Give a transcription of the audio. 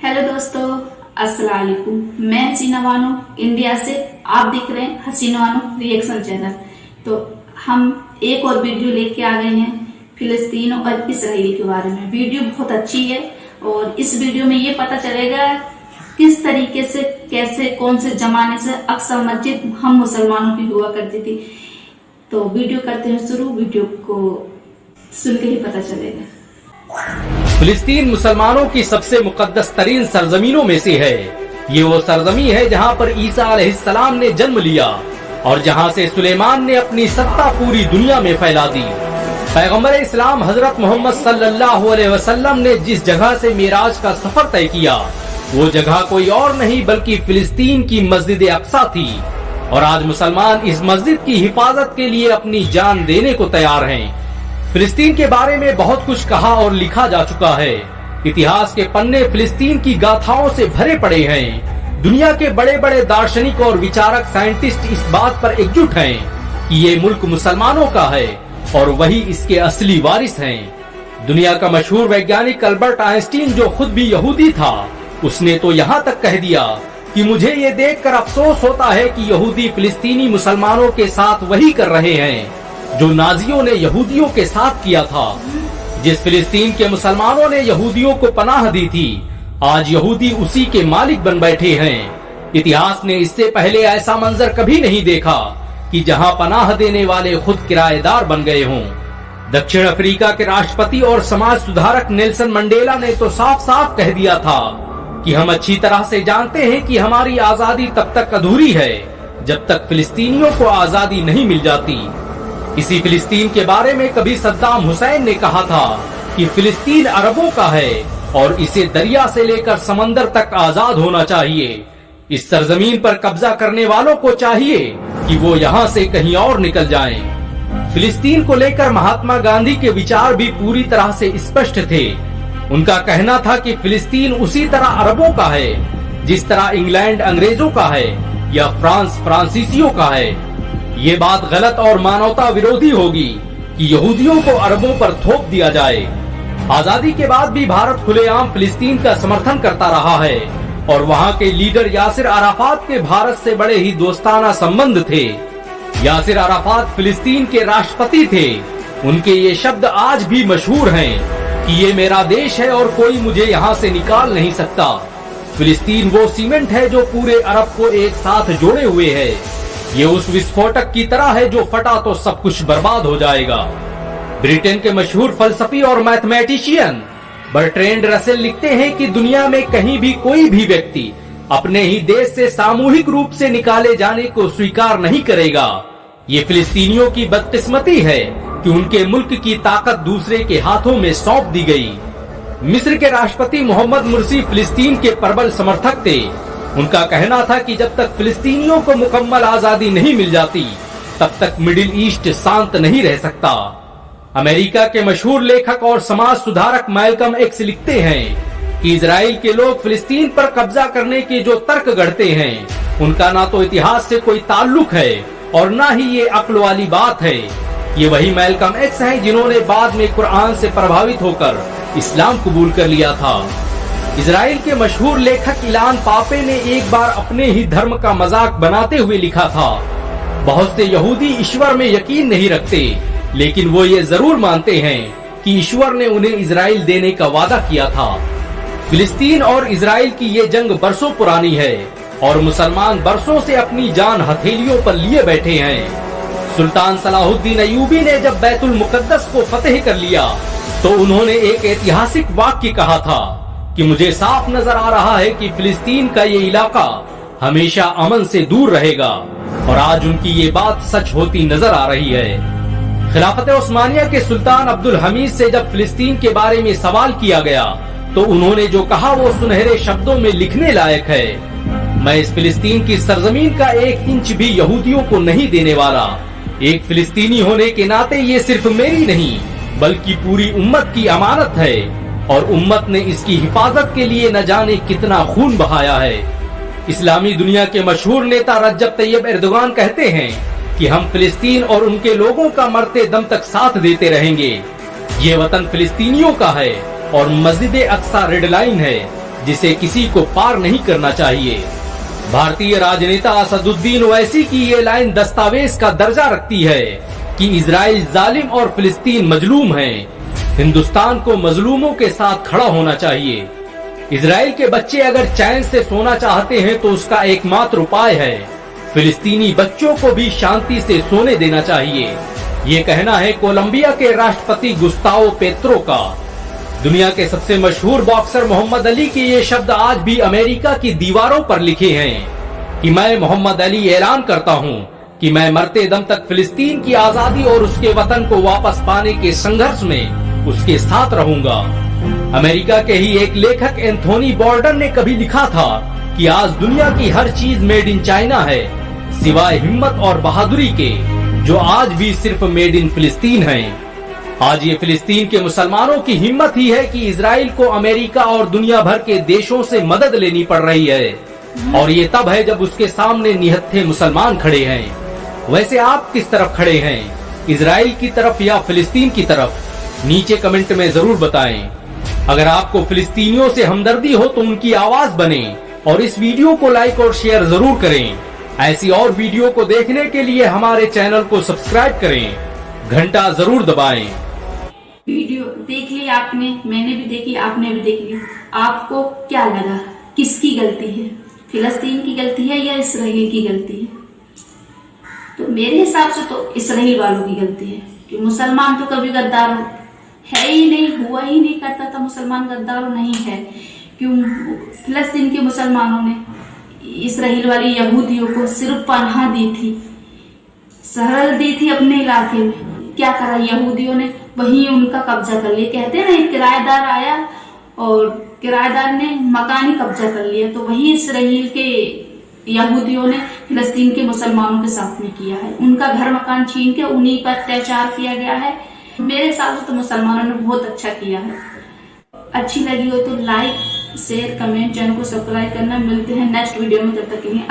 Hello दोस्तों, अस्सलाम वालेकुम। मैं हसीना बानो इंडिया से। आप देख रहे हैं हसीना बानो रिएक्शन चैनल। तो हम एक और वीडियो लेके आ गए हैं फिलिस्तीन और इसराइल के बारे में। वीडियो बहुत अच्छी है और इस वीडियो में ये पता चलेगा किस तरीके से, कैसे, कौन से जमाने से अक्सर मस्जिद हम मुसलमानों की हुआ करती थी। तो वीडियो करते हैं शुरू। वीडियो को सुन के ही पता चलेगा। फिलिस्तीन मुसलमानों की सबसे मुकद्दस तरीन सरजमीनों में से है। ये वो सरजमी है जहाँ पर ईसा अलैहिस्सलाम ने जन्म लिया और जहाँ से सुलेमान ने अपनी सत्ता पूरी दुनिया में फैला दी। पैगंबर इस्लाम हजरत मोहम्मद सल्लल्लाहु अलैहि वसल्लम ने जिस जगह से मेराज का सफर तय किया वो जगह कोई और नहीं बल्कि फिलिस्तीन की मस्जिद अक्सा थी। और आज मुसलमान इस मस्जिद की हिफाजत के लिए अपनी जान देने को तैयार हैं। फिलिस्तीन के बारे में बहुत कुछ कहा और लिखा जा चुका है। इतिहास के पन्ने फिलिस्तीन की गाथाओं से भरे पड़े हैं। दुनिया के बड़े बड़े दार्शनिक और विचारक साइंटिस्ट इस बात पर एकजुट हैं कि ये मुल्क मुसलमानों का है और वही इसके असली वारिस हैं। दुनिया का मशहूर वैज्ञानिक अल्बर्ट आइंस्टीन, जो खुद भी यहूदी था, उसने तो यहाँ तक कह दिया कि मुझे ये देखकर अफसोस होता है कि यहूदी फिलिस्तीनी मुसलमानों के साथ वही कर रहे हैं जो नाजियों ने यहूदियों के साथ किया था। जिस फिलिस्तीन के मुसलमानों ने यहूदियों को पनाह दी थी, आज यहूदी उसी के मालिक बन बैठे हैं। इतिहास ने इससे पहले ऐसा मंजर कभी नहीं देखा कि जहां पनाह देने वाले खुद किराएदार बन गए हों। दक्षिण अफ्रीका के राष्ट्रपति और समाज सुधारक नेल्सन मंडेला ने तो साफ साफ कह दिया था कि हम अच्छी तरह से जानते हैं कि हमारी आजादी तब तक अधूरी है जब तक फिलिस्तीनियों को आजादी नहीं मिल जाती। इसी फिलिस्तीन के बारे में कभी सद्दाम हुसैन ने कहा था कि फिलिस्तीन अरबों का है और इसे दरिया से लेकर समंदर तक आजाद होना चाहिए। इस सरजमीन पर कब्जा करने वालों को चाहिए कि वो यहाँ से कहीं और निकल जाएं। फिलिस्तीन को लेकर महात्मा गांधी के विचार भी पूरी तरह से स्पष्ट थे। उनका कहना था कि फिलिस्तीन उसी तरह अरबों का है जिस तरह इंग्लैंड अंग्रेजों का है या फ्रांस फ्रांसीसियों का है। ये बात गलत और मानवता विरोधी होगी कि यहूदियों को अरबों पर थोप दिया जाए। आजादी के बाद भी भारत खुलेआम फिलिस्तीन का समर्थन करता रहा है और वहाँ के लीडर यासिर अराफात के भारत से बड़े ही दोस्ताना संबंध थे। यासिर अराफात फिलिस्तीन के राष्ट्रपति थे। उनके ये शब्द आज भी मशहूर हैं कि ये मेरा देश है और कोई मुझे यहाँ से निकाल नहीं सकता। फिलिस्तीन वो सीमेंट है जो पूरे अरब को एक साथ जोड़े हुए है। ये उस विस्फोटक की तरह है जो फटा तो सब कुछ बर्बाद हो जाएगा। ब्रिटेन के मशहूर फलसफी और मैथमेटिशियन बर्ट्रैंड रसेल लिखते हैं कि दुनिया में कहीं भी कोई भी व्यक्ति अपने ही देश से सामूहिक रूप से निकाले जाने को स्वीकार नहीं करेगा। ये फिलिस्तीनियों की बदकिस्मती है कि उनके मुल्क की ताकत दूसरे के हाथों में सौंप दी गई। मिस्र के राष्ट्रपति मोहम्मद मुर्सी फिलिस्तीन के प्रबल समर्थक थे। उनका कहना था कि जब तक फिलिस्तीनियों को मुकम्मल आजादी नहीं मिल जाती तब तक मिडिल ईस्ट शांत नहीं रह सकता। अमेरिका के मशहूर लेखक और समाज सुधारक मैल्कम एक्स लिखते हैं कि इजराइल के लोग फिलिस्तीन पर कब्जा करने के जो तर्क गढ़ते हैं उनका ना तो इतिहास से कोई ताल्लुक है और ना ही ये अक्ल वाली बात है। ये वही मैल्कम एक्स हैं जिन्होंने बाद में कुरान से प्रभावित होकर इस्लाम कबूल कर लिया था। इजराइल के मशहूर लेखक इलान पापे ने एक बार अपने ही धर्म का मजाक बनाते हुए लिखा था, बहुत से यहूदी ईश्वर में यकीन नहीं रखते लेकिन वो ये जरूर मानते हैं कि ईश्वर ने उन्हें इजराइल देने का वादा किया था। फिलिस्तीन और इजराइल की ये जंग बरसों पुरानी है और मुसलमान बरसों से अपनी जान हथेलियों पर लिए बैठे हैं। सुल्तान सलाहुद्दीन अय्यूबी ने जब बैतुल मुकद्दस को फतेह कर लिया तो उन्होंने एक ऐतिहासिक वाक्य कहा था कि मुझे साफ नजर आ रहा है कि फिलिस्तीन का ये इलाका हमेशा अमन से दूर रहेगा। और आज उनकी ये बात सच होती नजर आ रही है। खिलाफत उस्मानिया के सुल्तान अब्दुल हमीद से जब फिलिस्तीन के बारे में सवाल किया गया तो उन्होंने जो कहा वो सुनहरे शब्दों में लिखने लायक है। मैं इस फिलिस्तीन की सरजमीन का 1 इंच भी यहूदियों को नहीं देने वाला। एक फिलिस्तीनी होने के नाते ये सिर्फ मेरी नहीं बल्कि पूरी उम्मत की अमानत है और उम्मत ने इसकी हिफाजत के लिए न जाने कितना खून बहाया है। इस्लामी दुनिया के मशहूर नेता रज्जब तैयब एर्दोगान कहते हैं कि हम फिलिस्तीन और उनके लोगों का मरते दम तक साथ देते रहेंगे। ये वतन फिलिस्तीनियों का है और मस्जिद अक्सा रेड लाइन है जिसे किसी को पार नहीं करना चाहिए। भारतीय राजनेता असदुद्दीन ओवैसी की ये लाइन दस्तावेज का दर्जा रखती है कि इजराइल जालिम और फिलिस्तीन मजलूम हैं। हिंदुस्तान को मजलूमों के साथ खड़ा होना चाहिए। इजराइल के बच्चे अगर चैन से सोना चाहते हैं तो उसका एकमात्र उपाय है फिलिस्तीनी बच्चों को भी शांति से सोने देना चाहिए। ये कहना है कोलंबिया के राष्ट्रपति गुस्तावो पेत्रो का। दुनिया के सबसे मशहूर बॉक्सर मोहम्मद अली के ये शब्द आज भी अमेरिका की दीवारों पर लिखे हैं कि मैं मोहम्मद अली ऐलान करता हूँ कि मैं मरते दम तक फिलिस्तीन की आजादी और उसके वतन को वापस पाने के संघर्ष में उसके साथ रहूंगा। अमेरिका के ही एक लेखक एंथोनी बोर्डन ने कभी लिखा था कि आज दुनिया की हर चीज मेड इन चाइना है सिवाय हिम्मत और बहादुरी के, जो आज भी सिर्फ मेड इन फिलिस्तीन है। आज ये फिलिस्तीन के मुसलमानों की हिम्मत ही है कि इजराइल को अमेरिका और दुनिया भर के देशों से मदद लेनी पड़ रही है, और ये तब है जब उसके सामने निहत्थे मुसलमान खड़े हैं। वैसे आप किस तरफ खड़े हैं, इजराइल की तरफ या फिलिस्तीन की तरफ? नीचे कमेंट में जरूर बताएं। अगर आपको फिलिस्तीनियों से हमदर्दी हो तो उनकी आवाज बने और इस वीडियो को लाइक और शेयर जरूर करें। ऐसी और वीडियो को देखने के लिए हमारे चैनल को सब्सक्राइब करें, घंटा जरूर दबाएं। वीडियो देख ली आपने, मैंने भी देखी, आपने भी देख ली। आपको क्या लगा, किसकी गलती है? फिलिस्तीन की गलती है या इसराइल की गलती है? तो मेरे हिसाब से तो इसराइल वालों की गलती है कि मुसलमान तो कभी गद्दार है ही नहीं, हुआ ही नहीं करता था। मुसलमान गद्दार नहीं है। क्यों फिलिस्तीन के मुसलमानों ने इसराइल वाले यहूदियों को सिर्फ पनाह दी थी, सरहद दी थी अपने इलाके में। क्या करा यहूदियों ने? वहीं उनका कब्जा कर लिया। कहते हैं ना, एक किराएदार आया और किराएदार ने मकान ही कब्जा कर लिया। तो वही इसराइल के यहूदियों ने फिलिस्तीन के मुसलमानों के साथ में किया है। उनका घर मकान छीन के उन्हीं पर अत्याचार किया गया है। मेरे हिसाब से तो मुसलमानों ने बहुत अच्छा किया है। अच्छी लगी हो तो लाइक, शेयर, कमेंट, चैनल को सब्सक्राइब करना। मिलते हैं नेक्स्ट वीडियो में, तब तक के लिए